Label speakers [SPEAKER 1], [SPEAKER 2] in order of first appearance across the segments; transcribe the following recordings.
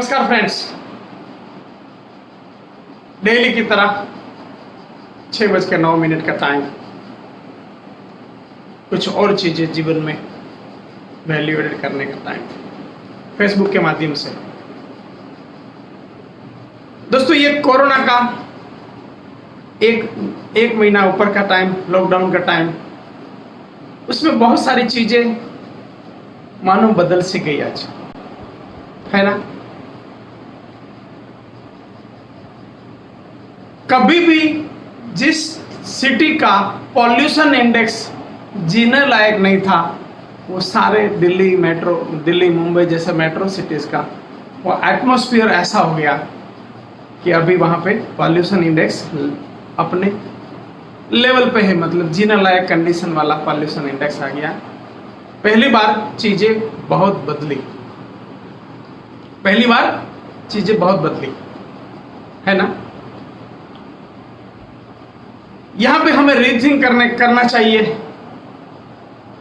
[SPEAKER 1] नमस्कार friends, daily की तरह 6:09 का टाइम, कुछ और चीजें जीवन में वैल्यू एडेड करने का टाइम फेसबुक के माध्यम से। दोस्तों, ये कोरोना का एक महीना ऊपर का टाइम, लॉकडाउन का टाइम, उसमें बहुत सारी चीजें मानो बदल सी गई आज, है ना। कभी भी जिस सिटी का पॉल्यूशन इंडेक्स जीने लायक नहीं था, वो सारे दिल्ली मुंबई जैसे मेट्रो सिटीज का वो एटमॉस्फेयर ऐसा हो गया कि अभी वहां पे पॉल्यूशन इंडेक्स अपने लेवल पे है, मतलब जीने लायक कंडीशन वाला पॉल्यूशन इंडेक्स आ गया। पहली बार चीजें बहुत बदली, है ना। यहां पे हमें रीथिंक करना चाहिए,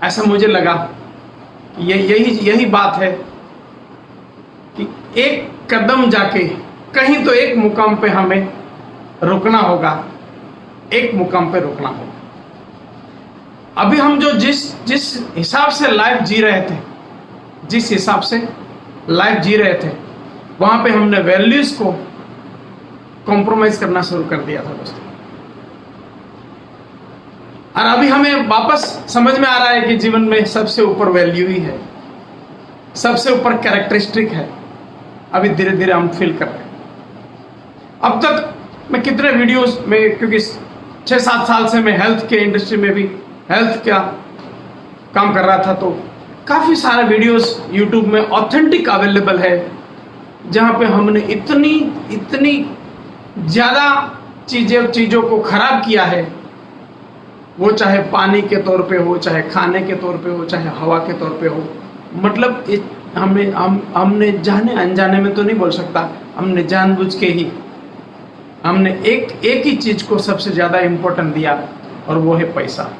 [SPEAKER 1] ऐसा मुझे लगा। यही बात है कि एक कदम जाके कहीं तो एक मुकाम पे हमें रुकना होगा, अभी हम जो जिस हिसाब से लाइफ जी रहे थे, वहां पे हमने वैल्यूज को कॉम्प्रोमाइज करना शुरू कर दिया था दोस्तों। और अभी हमें वापस समझ में आ रहा है कि जीवन में सबसे ऊपर वैल्यू ही है, सबसे ऊपर कैरेक्टरिस्टिक है। अभी धीरे धीरे हम फील कर रहे हैं। अब तक मैं कितने वीडियोस में, क्योंकि 6-7 साल से मैं हेल्थ के इंडस्ट्री में भी हेल्थ का काम कर रहा था, तो काफी सारे वीडियोस यूट्यूब में ऑथेंटिक अवेलेबल है, जहां पे हमने इतनी ज्यादा चीजों को खराब किया है, वो चाहे पानी के तौर पे हो, चाहे खाने के तौर पे हो, चाहे हवा के तौर पे हो। मतलब हमने जाने अनजाने में तो नहीं बोल सकता, हमने जानबूझ के ही हमने एक ही चीज को सबसे ज्यादा इंपॉर्टेंट दिया, और वो है पैसा।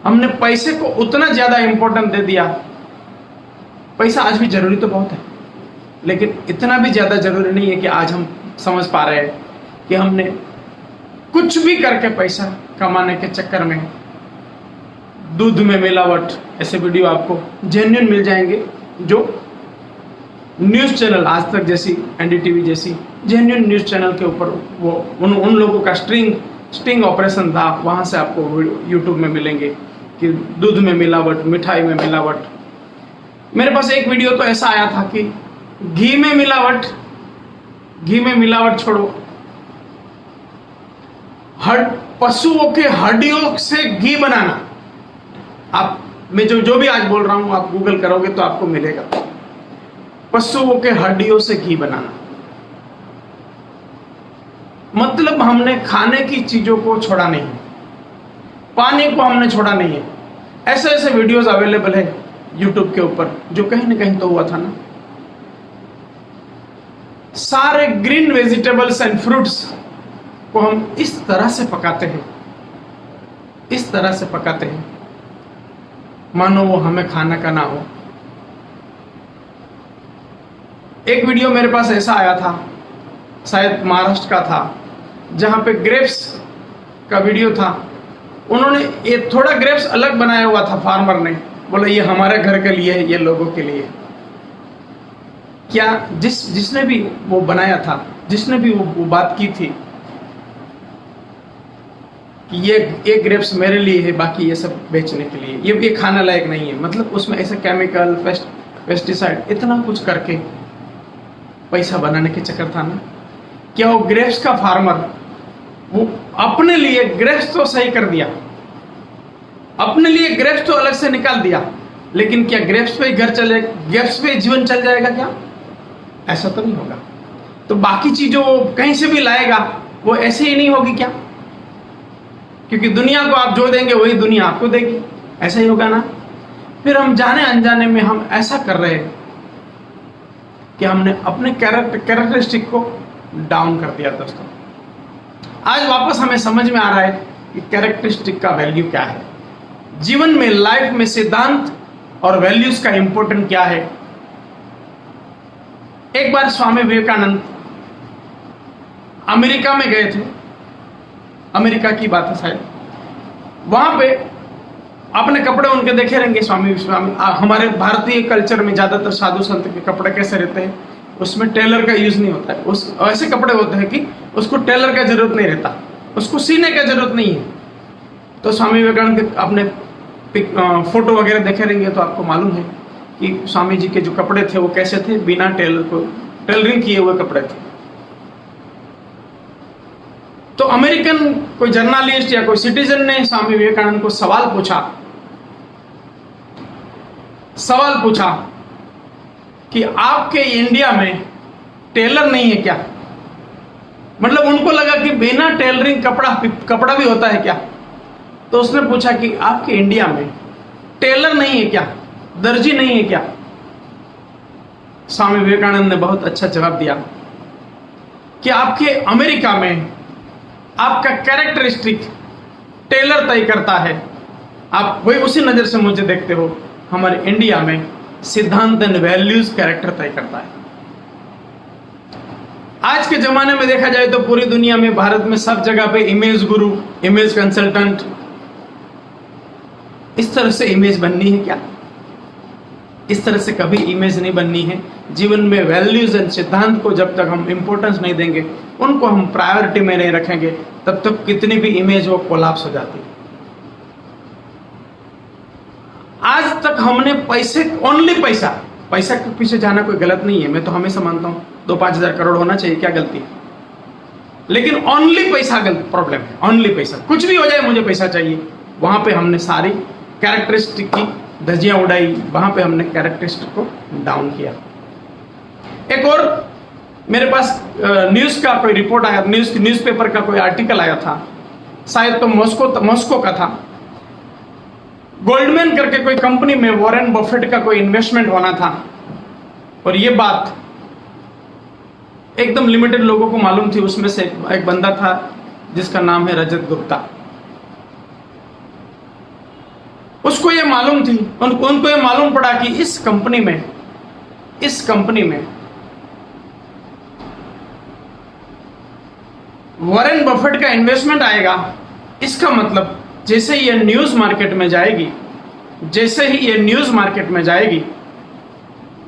[SPEAKER 1] हमने पैसे को उतना ज्यादा इंपॉर्टेंट दे दिया। पैसा आज भी जरूरी तो बहुत है, लेकिन इतना भी ज्यादा जरूरी नहीं है कि आज हम समझ पा रहे हैं कि हमने कुछ भी करके पैसा कमाने के चक्कर में दूध में मिलावट, ऐसे वीडियो आपको जेन्युइन मिल जाएंगे, जो न्यूज चैनल आज तक जैसी, एनडीटीवी जैसी जेन्युइन न्यूज चैनल के ऊपर वो उन लोगों का स्टिंग ऑपरेशन था, वहां से आपको यूट्यूब में मिलेंगे कि दूध में मिलावट, मिठाई में मिलावट। मेरे पास एक वीडियो तो ऐसा आया था कि घी में मिलावट छोड़ो, पशुओं के हड्डियों से घी बनाना। मैं जो भी आज बोल रहा हूं, आप गूगल करोगे तो आपको मिलेगा। पशुओं के हड्डियों से घी बनाना, मतलब हमने खाने की चीजों को छोड़ा नहीं, पानी को हमने छोड़ा नहीं है। ऐसे वीडियोस अवेलेबल है यूट्यूब के ऊपर, जो कहीं ना कहीं तो हुआ था ना। सारे ग्रीन वेजिटेबल्स एंड फ्रूट्स को हम इस तरह से पकाते हैं मानो वो हमें खाना का ना हो। एक वीडियो मेरे पास ऐसा आया था, शायद महाराष्ट्र का था, जहां पे ग्रेप्स का वीडियो था। उन्होंने ये थोड़ा ग्रेप्स अलग बनाया हुआ था, फार्मर ने बोला ये हमारे घर के लिए है, ये लोगों के लिए। क्या जिसने भी वो बनाया था, जिसने भी वो बात की थी कि ये ग्रेप्स मेरे लिए है, बाकी ये सब बेचने के लिए, ये खाना लायक नहीं है। मतलब उसमें ऐसे केमिकल, पेस्टिसाइड, इतना कुछ करके पैसा बनाने के चक्कर था ना। क्या वो ग्रेप्स का फार्मर वो अपने लिए ग्रेप्स तो सही कर दिया, अपने लिए ग्रेप्स तो अलग से निकाल दिया, लेकिन क्या ग्रेप्स पे ग्रेप्स पे जीवन चल जाएगा क्या? ऐसा तो नहीं होगा। तो बाकी चीजों कहीं से भी लाएगा, वो ऐसे ही नहीं होगी क्या? क्योंकि दुनिया को आप जो देंगे वही दुनिया आपको देगी, ऐसा ही होगा ना। फिर हम जाने अनजाने में हम ऐसा कर रहे हैं कि हमने अपने कैरेक्टरिस्टिक को डाउन कर दिया। दोस्तों, आज वापस हमें समझ में आ रहा है कि कैरेक्टरिस्टिक का वैल्यू क्या है जीवन में, लाइफ में। सिद्धांत और वैल्यूज का इंपॉर्टेंट क्या है, एक बार स्वामी विवेकानंद अमेरिका में गए थे, अमेरिका की बात है शायद। वहां पे आपने कपड़े उनके देखे रहेंगे, हमारे भारतीय कल्चर में ज्यादातर साधु संत के कपड़े कैसे रहते हैं, उसमें टेलर का यूज नहीं होता है। उस ऐसे कपड़े होते हैं कि उसको टेलर का जरूरत नहीं रहता, उसको सीने का जरूरत नहीं है। तो स्वामी विवेकानंद के आपने फोटो वगैरह देखे रहेंगे तो आपको मालूम है कि स्वामी जी के जो कपड़े थे वो कैसे थे, बिना टेलरिंग किए हुए कपड़े थे। तो अमेरिकन कोई जर्नलिस्ट या कोई सिटीजन ने स्वामी विवेकानंद को सवाल पूछा कि आपके इंडिया में टेलर नहीं है क्या? मतलब उनको लगा कि बिना टेलरिंग कपड़ा भी होता है क्या? तो उसने पूछा कि आपके इंडिया में टेलर नहीं है क्या, दर्जी नहीं है क्या? स्वामी विवेकानंद ने बहुत अच्छा जवाब दिया कि आपके अमेरिका में आपका कैरेक्टरिस्टिक टेलर तय करता है, आप वही उसी नजर से मुझे देखते हो। हमारे इंडिया में सिद्धांत एंड वैल्यूज कैरेक्टर तय करता है। आज के जमाने में देखा जाए तो पूरी दुनिया में, भारत में सब जगह पे इमेज गुरु, इमेज कंसल्टेंट, इस तरह से इमेज बननी है क्या? इस तरह से कभी इमेज नहीं बननी है। जीवन में वैल्यूज एंड सिद्धांत को जब तक हम इंपॉर्टेंस नहीं देंगे, उनको हम प्रायोरिटी में नहीं रखेंगे, तब तक कितनी भी इमेज हो कोलैप्स हो जाती है। आज तक हमने पैसा के पीछे जाना कोई गलत नहीं है, मैं तो हमेशा मानता हूं 2-5 हजार करोड़ होना चाहिए, क्या गलती है? लेकिन ओनली पैसा गलत प्रॉब्लम है। ओनली पैसा, कुछ भी हो जाए मुझे पैसा चाहिए, वहां पे हमने सारी कैरेक्टरिस्टिक की धज्जियां उड़ाई, वहां पे हमने कैरेक्टरिस्टिक को डाउन किया। एक और मेरे पास न्यूज का कोई रिपोर्ट आया, न्यूज़पेपर का कोई आर्टिकल आया था, शायद तो मॉस्को का था। गोल्डमैन करके कोई कंपनी में वॉरेन बफेट का कोई इन्वेस्टमेंट होना था, और ये बात एकदम लिमिटेड लोगों को मालूम थी। उसमें से एक बंदा था जिसका नाम है रजत गुप्ता। उसको ये मालूम थी, उनको ये मालूम पड़ा कि इस कंपनी में वॉरेन बफेट का इन्वेस्टमेंट आएगा। इसका मतलब जैसे ही ये न्यूज मार्केट में जाएगी,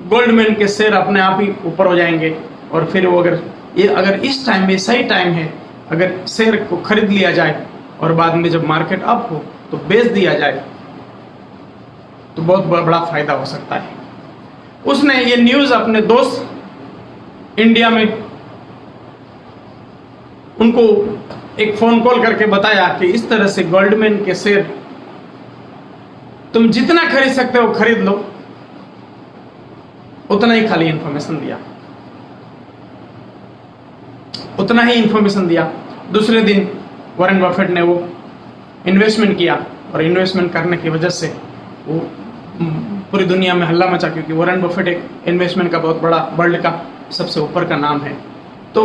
[SPEAKER 1] गोल्डमैन के शेयर अपने आप ही ऊपर हो जाएंगे, और फिर वो अगर इस टाइम में सही टाइम है, अगर शेयर को खरीद लिया जाए और बाद में जब मार्केट अप हो तो बेच दिया जाए, तो बहुत बड़ा फायदा हो सकता है। उसने ये न्यूज अपने दोस्त इंडिया में, उनको एक फोन कॉल करके बताया कि इस तरह से गोल्डमैन के शेयर तुम जितना खरीद सकते हो खरीद लो, उतना ही खाली इंफॉर्मेशन दिया। दूसरे दिन वॉरेन बफेट ने वो इन्वेस्टमेंट किया, और इन्वेस्टमेंट करने की वजह से वो पूरी दुनिया में हल्ला मचा, क्योंकि वॉरेन बफेट एक इन्वेस्टमेंट का बहुत बड़ा, वर्ल्ड का सबसे ऊपर का नाम है। तो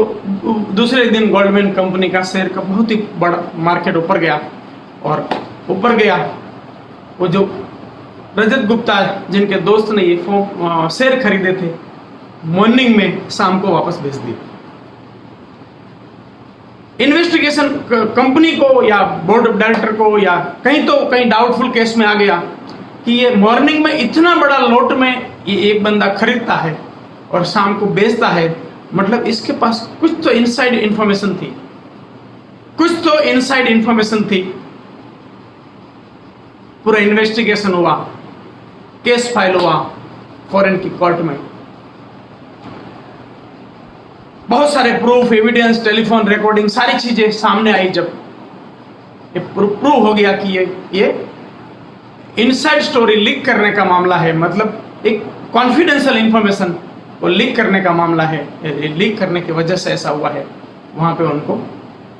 [SPEAKER 1] दूसरे दिन गोल्डमैन कंपनी का शेयर का बहुत ही बड़ा मार्केट ऊपर गया, और ऊपर गया वो जो रजत गुप्ता जिनके दोस्त ने ये शेयर खरीदे थे, मॉर्निंग में शाम को वापस भेज दिए। इन्वेस्टिगेशन कंपनी को या बोर्ड ऑफ डायरेक्टर को या कहीं डाउटफुल केस में आ गया कि ये मॉर्निंग में इतना बड़ा लॉट में ये एक बंदा खरीदता है और शाम को बेचता है, मतलब इसके पास कुछ तो इनसाइड इंफॉर्मेशन थी। पूरा इन्वेस्टिगेशन हुआ, केस फाइल हुआ फॉरेन की कोर्ट में, बहुत सारे प्रूफ, एविडेंस, टेलीफोन रिकॉर्डिंग, सारी चीजें सामने आई। जब ये प्रूव हो गया कि ये इनसाइड स्टोरी लीक करने का मामला है, मतलब एक कॉन्फिडेंशियल इंफॉर्मेशन को लीक करने का मामला है, लीक करने की वजह से ऐसा हुआ है। वहां पे उनको,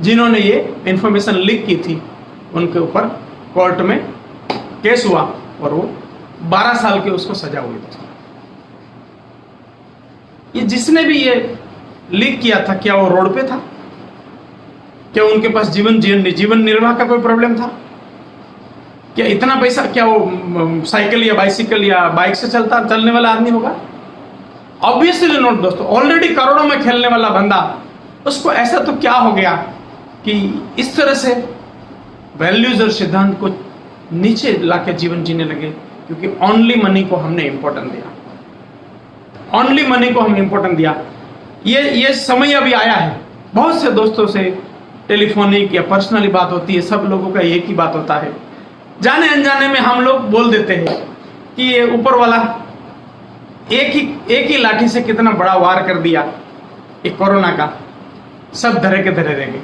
[SPEAKER 1] जिन्होंने ये इंफॉर्मेशन लीक की थी, उनके ऊपर कोर्ट में केस हुआ, और वो 12 साल की उसको सजा हुई थी। ये जिसने भी ये लीक किया था, क्या वो रोड पे था? क्या उनके पास जीवन निर्वाह का कोई प्रॉब्लम था? क्या इतना पैसा, क्या वो साइकिल या बाइसिकल या बाइक से चलने वाला आदमी होगा? ऑब्वियसली नोट दोस्तों, ऑलरेडी करोड़ों में खेलने वाला बंदा, उसको ऐसा तो क्या हो गया कि इस तरह से वैल्यूज और सिद्धांत को नीचे लाके जीवन जीने लगे, क्योंकि ओनली मनी को हमने इंपॉर्टेंस दिया, ओनली मनी को हमने इंपॉर्टेंस दिया। ये समय अभी आया है। बहुत से दोस्तों से टेलीफोनिक या पर्सनली बात होती है, सब लोगों का एक ही बात होता है, जाने अनजाने में हम लोग बोल देते हैं कि ये ऊपर वाला एक ही लाठी से कितना बड़ा वार कर दिया, ये कोरोना का, सब धरे के धरे रह गए।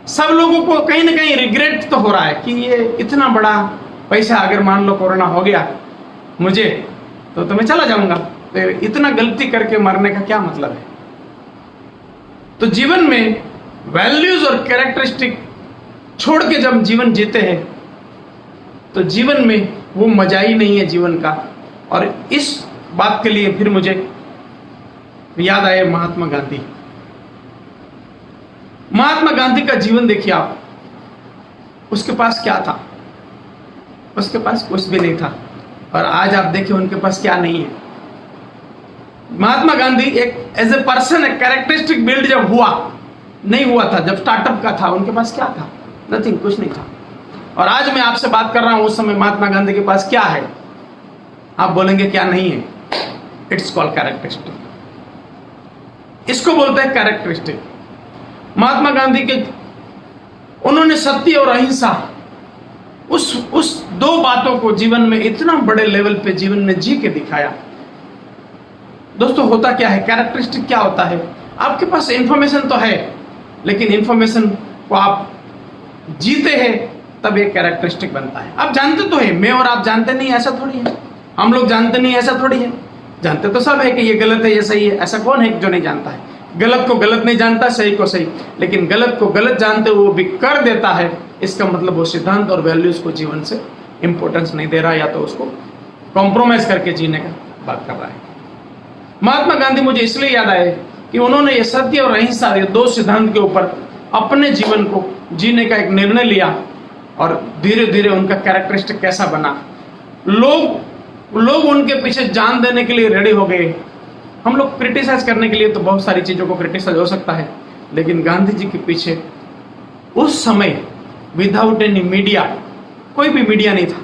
[SPEAKER 1] सब लोगों को कहीं ना कहीं रिग्रेट तो हो रहा है कि ये इतना बड़ा पैसा, अगर मान लो कोरोना हो गया मुझे तो मैं चला जाऊंगा, तो इतना गलती करके मरने का क्या मतलब है। तो जीवन में वैल्यूज और कैरेक्टरिस्टिक छोड़ के जब जीवन जीते हैं तो जीवन में वो मजा ही नहीं है जीवन का। और इस बात के लिए फिर मुझे याद आए महात्मा गांधी। महात्मा गांधी का जीवन देखिए आप, उसके पास क्या था? उसके पास कुछ भी नहीं था। और आज आप देखिए उनके पास क्या नहीं है। महात्मा गांधी एक एज ए पर्सन, एक कैरेक्टरिस्टिक बिल्ड जब नहीं हुआ था, जब स्टार्टअप का था, उनके पास क्या था? नथिंग, कुछ नहीं था। और आज मैं आपसे बात कर रहा हूं, उस समय महात्मा गांधी के पास क्या है? आप बोलेंगे क्या नहीं है? It's called characteristic. इसको बोलते हैं कैरेक्टरिस्टिक। महात्मा गांधी के, उन्होंने सत्य और अहिंसा, उस दो बातों को जीवन में इतना बड़े लेवल पे जीवन में जी के दिखाया। दोस्तों होता क्या है, कैरेक्टरिस्टिक क्या होता है? आपके पास इंफॉर्मेशन तो है, लेकिन इंफॉर्मेशन को आप जीते हैं तब एक कैरेक्टरिस्टिक बनता है। आप जानते तो है, मैं और आप जानते नहीं, ऐसा थोड़ी है। हम लोग जानते नहीं, ऐसा थोड़ी है। जानते तो सब है कि ये गलत है, ये सही है। ऐसा कौन है जो नहीं जानता है? गलत को गलत नहीं जानता, सही को सही। लेकिन गलत को गलत जानते हुए वो भी कर देता है, इसका मतलब वो सिद्धांत और वैल्यूज को जीवन से इंपॉर्टेंस नहीं दे रहा, या तो उसको कॉम्प्रोमाइज करके जीने का बात कर रहा है। महात्मा गांधी मुझे इसलिए याद आए कि उन्होंने ये सत्य और अहिंसा, ये दो सिद्धांत के ऊपर अपने जीवन को जीने का एक निर्णय लिया, और धीरे धीरे उनका कैरेक्टरिस्टिक कैसा बना। लोग उनके पीछे जान देने के लिए रेडी हो गए। हम लोग क्रिटिसाइज करने के लिए तो बहुत सारी चीजों को क्रिटिसाइज हो सकता है, लेकिन गांधी जी के पीछे उस समय विदाउट एनी मीडिया, कोई भी मीडिया नहीं था,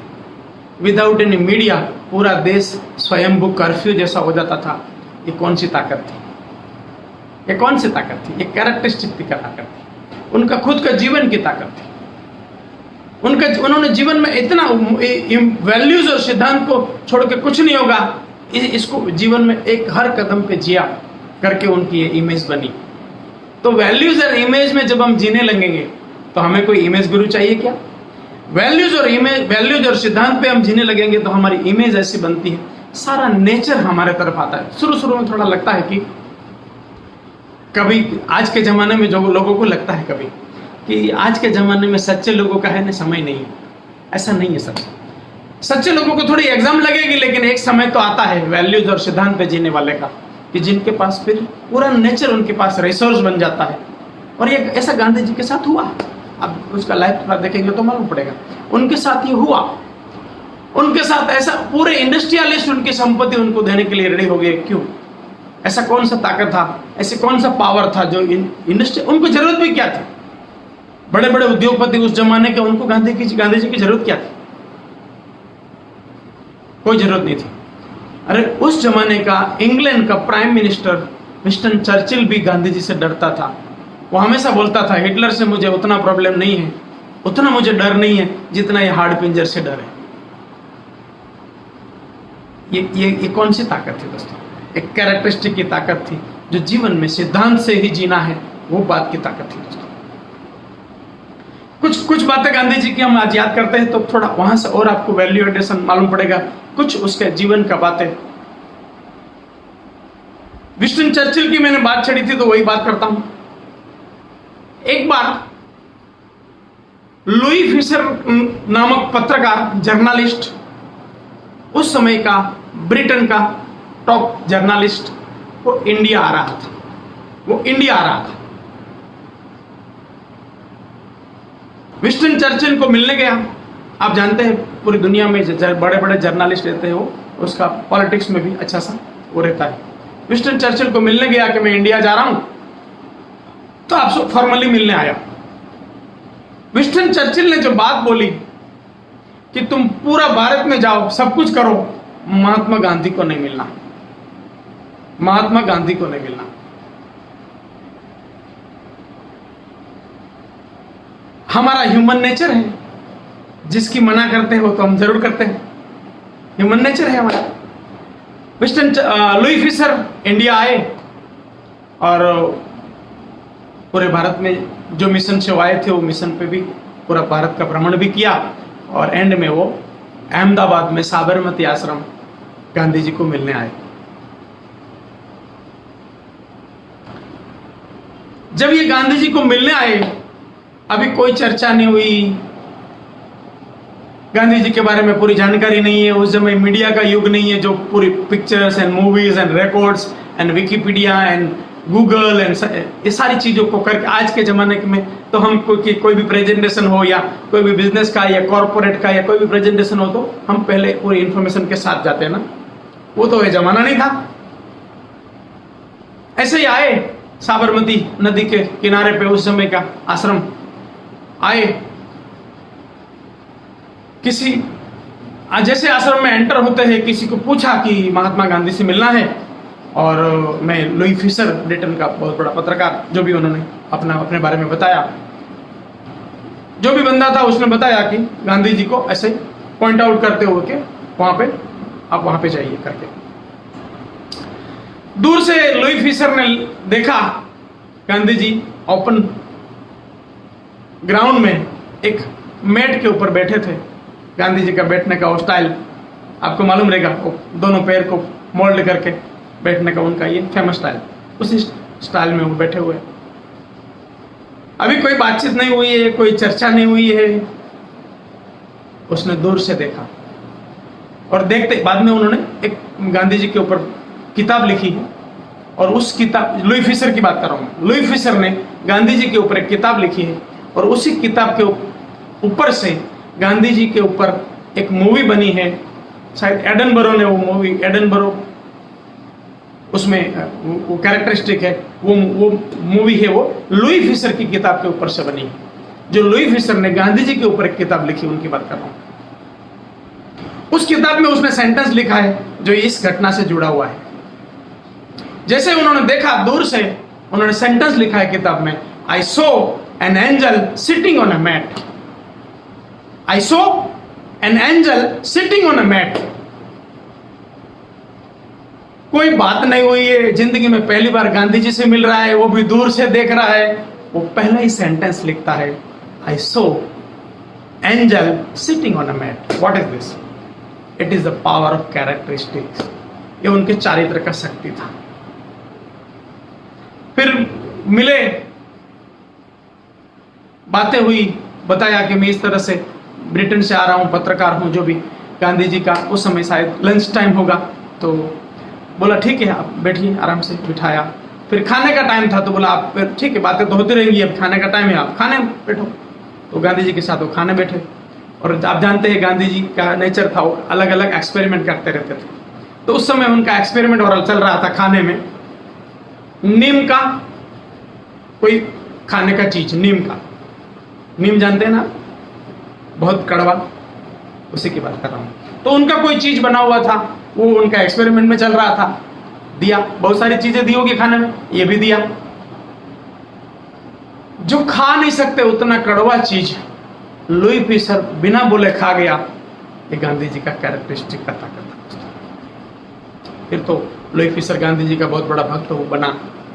[SPEAKER 1] विदाउट एनी मीडिया पूरा देश स्वयंभू कर्फ्यू जैसा हो जाता था। ये कौन सी ताकत थी? ये कौन सी ताकत थी? ये कैरेक्टरिस्टिक की ताकत थी, उनका खुद का जीवन की ताकत थी। उन्होंने जीवन में इतना वैल्यूज और सिद्धांत को छोड़ के कुछ नहीं होगा, इसको जीवन में एक हर कदम पे जिया करके उनकी ये इमेज बनी। तो वैल्यूज और इमेज में जब हम जीने लगेंगे तो हमें कोई इमेज गुरु चाहिए क्या? वैल्यूज और सिद्धांत पे हम जीने लगेंगे तो हमारी इमेज ऐसी बनती है, सारा नेचर हमारे तरफ आता है। शुरू में थोड़ा लगता है कि कभी आज के जमाने में जो लोगों को लगता है कभी कि आज के जमाने में सच्चे लोगों का है ना समय नहीं है। ऐसा नहीं है। सच्चे लोगों को थोड़ी एग्जाम लगेगी, लेकिन एक समय तो आता है वैल्यूज और सिद्धांत पे जीने वाले का, कि जिनके पास फिर पूरा नेचर उनके पास रिसोर्स बन जाता है। और ये ऐसा गांधी जी के साथ हुआ। अब उसका लाइफ थोड़ा देखेंगे तो मालूम पड़ेगा। उनके साथ ये हुआ। उनके साथ ऐसा पूरे इंडस्ट्रियलिस्ट उनकी संपत्ति उनको देने के लिए रेडी हो गए। क्यों? ऐसा कौन सा ताकत था, ऐसे कौन सा पावर था जो इंडस्ट्री, उनको जरूरत भी क्या थी? बड़े बड़े उद्योगपति उस जमाने के, उनको गांधी जी की जरूरत क्या थी? कोई जरूरत नहीं थी। अरे उस जमाने का इंग्लैंड का प्राइम मिनिस्टर विंस्टन चर्चिल भी गांधी जी से डरता था। वो हमेशा बोलता था, हिटलर से मुझे उतना प्रॉब्लम नहीं है, उतना मुझे डर नहीं है जितना ये हार्ड पिंजर से डर है। ये कौन सी ताकत थी दोस्तों? एक कैरेक्टरिस्टिक की ताकत थी, जो जीवन में सिद्धांत से ही जीना है, वो बात की ताकत थी दोस्तों। कुछ बातें गांधी जी की हम आज याद करते हैं तो थोड़ा वहां से और आपको वैल्यू एडिशन मालूम पड़ेगा, कुछ उसके जीवन का बातें। विंस्टन चर्चिल की मैंने बात छड़ी थी तो वही बात करता हूं। एक बार लुई फिशर नामक पत्रकार, जर्नलिस्ट, उस समय का ब्रिटेन का टॉप जर्नलिस्ट, वो इंडिया आ रहा था। विंस्टन चर्चिल को मिलने गया। आप जानते हैं पूरी दुनिया में बड़े बड़े जर्नलिस्ट रहते हैं, वो उसका पॉलिटिक्स में भी अच्छा सा वो रहता है। विंस्टन चर्चिल को मिलने गया कि मैं इंडिया जा रहा हूं, तो आपसे फॉर्मली मिलने आया। विंस्टन चर्चिल ने जो बात बोली कि तुम पूरा भारत में जाओ, सब कुछ करो, महात्मा गांधी को नहीं मिलना, महात्मा गांधी को नहीं मिलना। हमारा ह्यूमन नेचर है, जिसकी मना करते हो तो हम जरूर करते हैं, ह्यूमन नेचर है हमारा। विंस्टन लुई फिशर इंडिया आए और पूरे भारत में जो मिशन से वो आए थे, वो मिशन पे भी पूरा भारत का भ्रमण भी किया, और एंड में वो अहमदाबाद में साबरमती आश्रम गांधी जी को मिलने आए। जब ये गांधी जी को मिलने आए, अभी कोई चर्चा नहीं हुई, गांधी जी के बारे में पूरी जानकारी नहीं है। उस समय मीडिया का युग नहीं है जो पूरी pictures and movies and records and Wikipedia and Google and ये सारी चीजों को करके, आज के जमाने में तो हम कोई भी प्रेजेंटेशन हो या कोई भी बिजनेस का या कॉर्पोरेट का या कोई भी प्रेजेंटेशन हो, तो हम पहले पूरी इंफॉर्मेशन के साथ जाते हैं ना। वो तो ये जमाना नहीं था। ऐसे ही आए साबरमती नदी के किनारे पे, उस समय का आश्रम आए। किसी जैसे आश्रम में एंटर होते हैं, किसी को पूछा कि महात्मा गांधी से मिलना है, और मैं लुई फिशर ब्रिटेन का बहुत बड़ा पत्रकार, जो भी उन्होंने अपने बारे में बताया, जो भी बंदा था उसने बताया कि गांधी जी को ऐसे पॉइंट आउट करते हुए कि वहां पे आप वहां पे जाइए करके। दूर से लुई फिशर ने देखा गांधी जी ओपन ग्राउंड में एक मैट के ऊपर बैठे थे। गांधी जी का बैठने का वो स्टाइल आपको मालूम रहेगा, दोनों पैर को मोल्ड करके बैठने का उनका ये फेमस स्टाइल, उसी स्टाइल में वो बैठे हुए। अभी कोई बातचीत नहीं हुई है, कोई चर्चा नहीं हुई है। उसने दूर से देखा, और देखते बाद में उन्होंने एक गांधी जी के ऊपर किताब लिखी है, और उस किताब, लुई फिशर की बात कर रहा हूं, लुई फिशर ने गांधी जी के ऊपर एक किताब लिखी है, और उसी किताब के ऊपर से गांधी जी के ऊपर एक मूवी बनी है। शायद एडनबरो ने वो मूवी, एडनबरो उसमें वो कैरेक्टरिस्टिक है, वो मूवी है, वो लुई फिशर की किताब के ऊपर से बनी है। जो लुई फिशर ने गांधी जी के ऊपर एक किताब लिखी, उनकी बात कर रहा हूं। उस किताब में उसने सेंटेंस लिखा है जो इस घटना से जुड़ा हुआ है। जैसे उन्होंने देखा दूर से, उन्होंने सेंटेंस लिखा है किताब में, I saw an angel sitting on a mat, I saw an angel sitting on a mat. कोई बात नहीं हुई है, जिंदगी में पहली बार गांधी जी से मिल रहा है, वो भी दूर से देख रहा है, वो पहला ही सेंटेंस लिखता है, I saw angel sitting on a mat. What is this? It is the power of characteristics. ये उनके चारित्र का शक्ति था। फिर मिले, बातें हुई, बताया कि मैं इस तरह से ब्रिटेन से आ रहा हूं, पत्रकार हूं, जो भी। गांधी जी का उस समय शायद लंच टाइम होगा, तो बोला ठीक है आप बैठिए, आराम से बिठाया। फिर खाने का टाइम था, तो बोला आप ठीक है, बातें तो होती रहेंगी, अब खाने का टाइम है, आप खाने बैठो। तो गांधी जी के साथ वो खाने बैठे, और आप जानते हैं गांधी जी का नेचर था, वो अलग अलग एक्सपेरिमेंट करते रहते थे। तो उस समय उनका एक्सपेरिमेंट और चल रहा था खाने में, नीम का कोई खाने का चीज, नीम का, नीम जानते हैं ना, बहुत कड़वा, उसी की बात कर रहा हूं। तो उनका कोई चीज बना हुआ था, वो उनका एक्सपेरिमेंट में चल रहा था, दिया। बहुत सारी चीजें दी होगी खाने में, ये भी दिया। जो खा नहीं सकते उतना कड़वा चीज लुई फिशर बिना बोले खा गया। ये गांधी जी का कैरेक्टरिस्टिक का ताकत था। फिर तो लुई फिशर गांधी जी का बहुत बड़ा भक्त वो बना,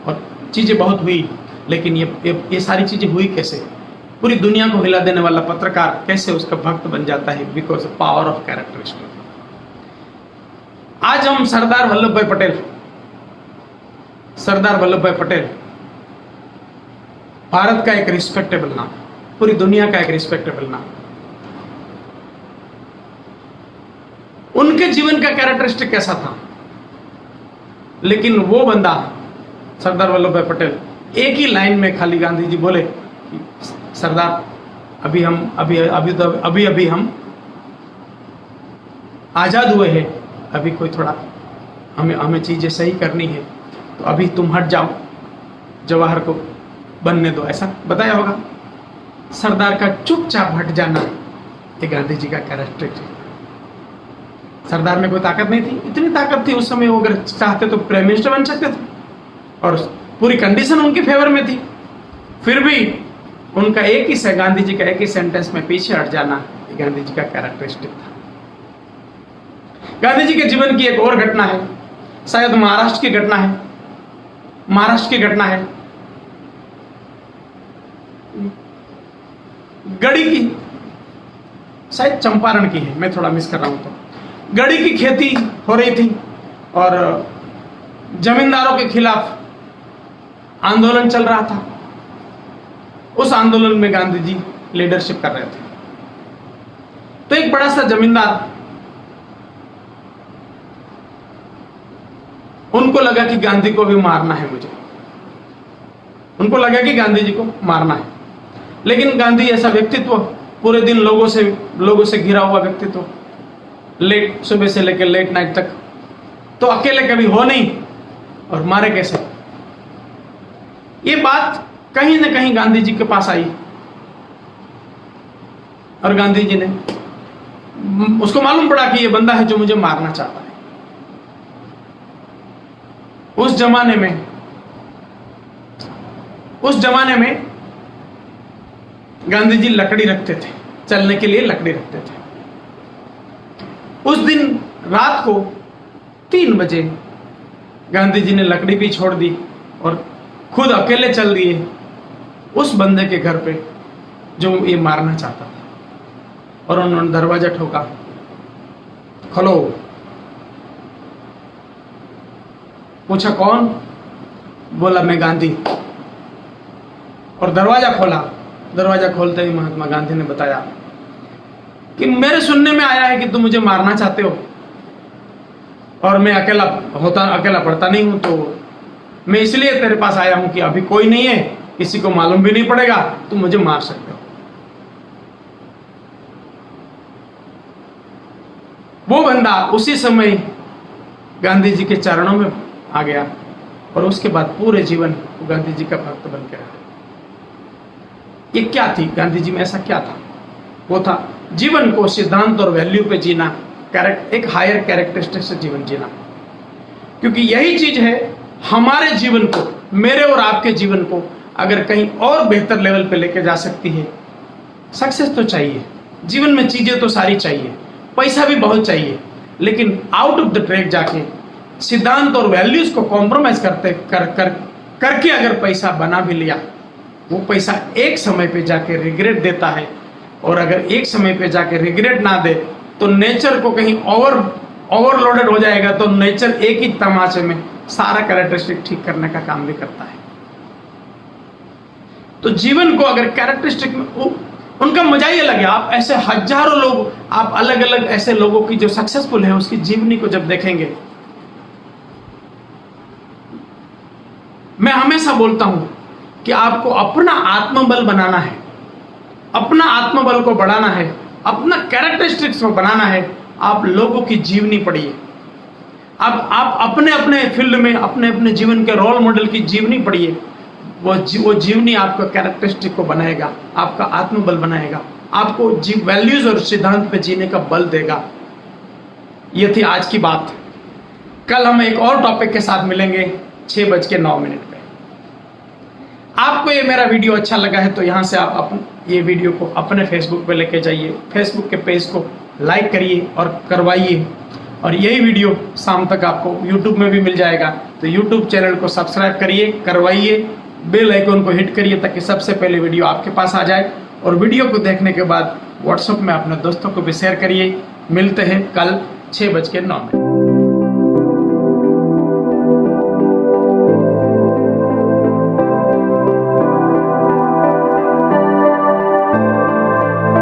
[SPEAKER 1] और चीजें बहुत हुई। लेकिन ये सारी चीजें हुई कैसे? पूरी दुनिया को हिला देने वाला पत्रकार कैसे उसका भक्त बन जाता है? Because power of characteristic. आज हम सरदार वल्लभ भाई पटेल, सरदार वल्लभ भाई पटेल भारत का एक रिस्पेक्टेबल नाम, पूरी दुनिया का एक रिस्पेक्टेबल नाम। उनके जीवन का कैरेक्टरिस्टिक कैसा था? लेकिन वो बंदा सरदार वल्लभ भाई पटेल, एक ही लाइन में खाली गांधी जी बोले कि सरदार अभी हम आजाद हुए हैं, अभी कोई थोड़ा हमें चीजें सही करनी है, तो अभी तुम हट जाओ, जवाहर को बनने दो, ऐसा बताया होगा। सरदार का चुपचाप हट जाना ये गांधी जी का कैरेक्टरिस्टिक। सरदार में कोई ताकत नहीं थी, इतनी ताकत थी उस समय, वो अगर चाहते तो प्राइम मिनिस्टर बन सकते थे और पूरी कंडीशन उनके फेवर में थी। फिर भी उनका एक ही से गांधी जी का एक ही सेंटेंस में पीछे हट जाना ये गांधी जी का कैरेक्टरिस्टिक था। गांधी जी के जीवन की एक और घटना है, शायद महाराष्ट्र की घटना है, महाराष्ट्र की घटना है, गड़ी की, शायद चंपारण की है, मैं थोड़ा मिस कर रहा हूं। तो गड़ी की खेती हो रही थी और जमींदारों के खिलाफ आंदोलन चल रहा था। उस आंदोलन में गांधी जी लीडरशिप कर रहे थे। तो एक बड़ा सा जमींदार, उनको लगा कि गांधी को भी मारना है मुझे, उनको लगा कि गांधी जी को मारना है। लेकिन गांधी ऐसा व्यक्तित्व, पूरे दिन लोगों से घिरा हुआ व्यक्तित्व, लेट सुबह से लेकर लेट नाइट तक, तो अकेले कभी हो नहीं और मारे कैसे। ये बात कहीं ना कहीं गांधी जी के पास आई और गांधी जी ने, उसको मालूम पड़ा कि ये बंदा है जो मुझे मारना चाहता है। उस जमाने में गांधी जी लकड़ी रखते थे, चलने के लिए लकड़ी रखते थे। उस दिन रात को 3 बजे गांधी जी ने लकड़ी भी छोड़ दी और खुद अकेले चल दिए उस बंदे के घर पे जो ये मारना चाहता था और उन्होंने दरवाजा ठोका, खोलो। पूछा कौन? बोला मैं गांधी। और दरवाजा खोला। दरवाजा खोलते ही महात्मा गांधी ने बताया कि मेरे सुनने में आया है कि तुम मुझे मारना चाहते हो और मैं अकेला पड़ता नहीं हूं, तो मैं इसलिए तेरे पास आया हूं कि अभी कोई नहीं है, किसी को मालूम भी नहीं पड़ेगा, तुम मुझे मार सकते हो। वो बंदा उसी समय गांधी जी के चरणों में आ गया और उसके बाद पूरे जीवन वो गांधी जी का भक्त बन के रहा। ये क्या थी गांधी जी में, ऐसा क्या था? वो था जीवन को सिद्धांत और वैल्यू पे जीना, एक हायर कैरेक्टरिस्टिक से जीवन जीना। क्योंकि यही चीज है हमारे जीवन को, मेरे और आपके जीवन को अगर कहीं और बेहतर लेवल पे लेके जा सकती है। सक्सेस तो चाहिए जीवन में, चीजें तो सारी चाहिए, पैसा भी बहुत चाहिए, लेकिन आउट ऑफ द ट्रैक जाके सिद्धांत और वैल्यूज को कॉम्प्रोमाइज करके अगर पैसा बना भी लिया, वो पैसा एक समय पे जाके रिग्रेट देता है। और अगर एक समय पे जाके रिग्रेट ना दे तो नेचर को कहीं ओवरलोडेड हो जाएगा, तो नेचर एक ही तमाचे में सारा कैरेक्टरिस्टिक ठीक करने का काम भी करता है। तो जीवन को अगर कैरेक्टरिस्टिक में उनका मजा ही अलग है। आप ऐसे हजारों लोग, आप अलग अलग ऐसे लोगों की जो सक्सेसफुल है उसकी जीवनी को जब देखेंगे, मैं हमेशा बोलता हूं कि आपको अपना आत्मबल बनाना है, अपना आत्मबल को बढ़ाना है, अपना कैरेक्टरिस्टिक्स को बनाना है। आप लोगों की जीवनी पढ़िए, आप अपने अपने फील्ड में अपने अपने जीवन के रोल मॉडल की जीवनी पढ़िए। वो जीवनी आपका कैरेक्टरिस्टिक को बनाएगा, आपका आत्मबल बनाएगा, आपको वैल्यूज और सिद्धांत पे जीने का बल देगा। ये थी आज की बात। कल हम एक और टॉपिक के साथ मिलेंगे 6:09 पे। आपको ये मेरा वीडियो अच्छा लगा है तो यहाँ से आप ये वीडियो को अपने फेसबुक पे लेके जाइए, फेसबुक के पेज को लाइक करिए और करवाइए। और यही वीडियो शाम तक आपको यूट्यूब में भी मिल जाएगा, तो यूट्यूब चैनल को सब्सक्राइब करिए, करवाइए, बेल आइकन को हिट करिए ताकि सबसे पहले वीडियो आपके पास आ जाए। और वीडियो को देखने के बाद व्हाट्सएप में अपने दोस्तों को भी शेयर करिए। मिलते हैं कल 6:09।